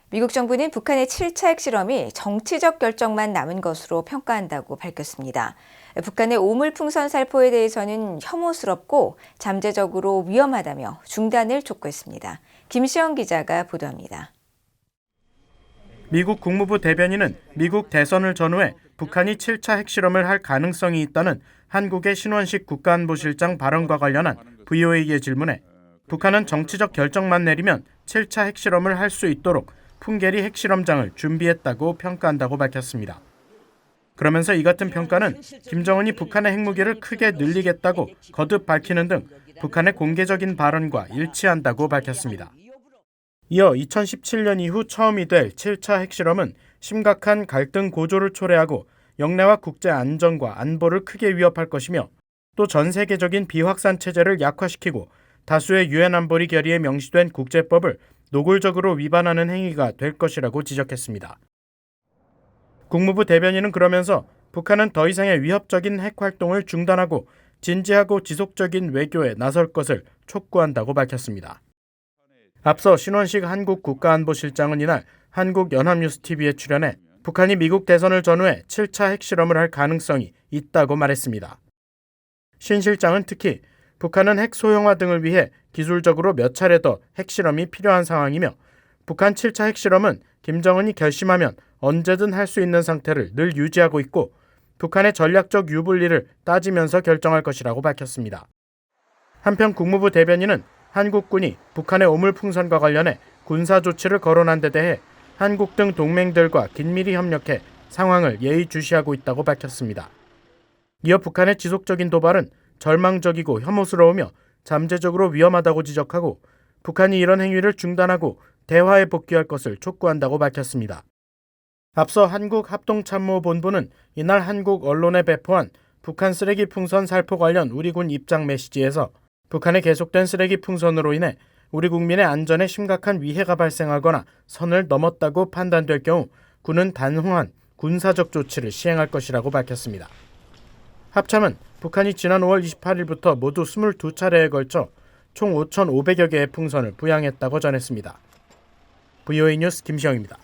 미국 정부는 북한의 7차 핵실험이 정치적 결정만 남은 것으로 평가한다고 밝혔습니다. 북한의 오물풍선 살포에 대해서는 혐오스럽고 잠재적으로 위험하다며 중단을 촉구했습니다. 김시영 기자가 보도합니다. 미국 국무부 대변인은 미국 대선을 전후해 북한이 7차 핵실험을 할 가능성이 있다는 한국의 신원식 국가안보실장 발언과 관련한 VOA의 질문에 북한은 정치적 결정만 내리면 7차 핵실험을 할 수 있도록 풍계리 핵실험장을 준비했다고 평가한다고 밝혔습니다. 그러면서 이 같은 평가는 김정은이 북한의 핵무기를 크게 늘리겠다고 거듭 밝히는 등 북한의 공개적인 발언과 일치한다고 밝혔습니다. 이어 2017년 이후 처음이 될 7차 핵실험은 심각한 갈등 고조를 초래하고 영내와 국제 안정과 안보를 크게 위협할 것이며 또 전 세계적인 비확산 체제를 약화시키고 다수의 유엔 안보리 결의에 명시된 국제법을 노골적으로 위반하는 행위가 될 것이라고 지적했습니다. 국무부 대변인은 그러면서 북한은 더 이상의 위협적인 핵 활동을 중단하고 진지하고 지속적인 외교에 나설 것을 촉구한다고 밝혔습니다. 앞서 신원식 한국 국가안보실장은 이날 한국연합뉴스TV에 출연해 북한이 미국 대선을 전후해 7차 핵실험을 할 가능성이 있다고 말했습니다. 신 실장은 특히 북한은 핵 소형화 등을 위해 기술적으로 몇 차례 더 핵실험이 필요한 상황이며 북한 7차 핵실험은 김정은이 결심하면 언제든 할 수 있는 상태를 늘 유지하고 있고 북한의 전략적 유불리를 따지면서 결정할 것이라고 밝혔습니다. 한편 국무부 대변인은 한국군이 북한의 오물풍선과 관련해 군사 조치를 거론한 데 대해 한국 등 동맹들과 긴밀히 협력해 상황을 예의주시하고 있다고 밝혔습니다. 이어 북한의 지속적인 도발은 절망적이고 혐오스러우며 잠재적으로 위험하다고 지적하고 북한이 이런 행위를 중단하고 대화에 복귀할 것을 촉구한다고 밝혔습니다. 앞서 한국합동참모본부는 이날 한국 언론에 배포한 북한 쓰레기 풍선 살포 관련 우리 군 입장 메시지에서 북한의 계속된 쓰레기 풍선으로 인해 우리 국민의 안전에 심각한 위해가 발생하거나 선을 넘었다고 판단될 경우 군은 단호한 군사적 조치를 시행할 것이라고 밝혔습니다. 합참은 북한이 지난 5월 28일부터 모두 22차례에 걸쳐 총 5,500여 개의 풍선을 부양했다고 전했습니다. VOA 뉴스 김시영입니다.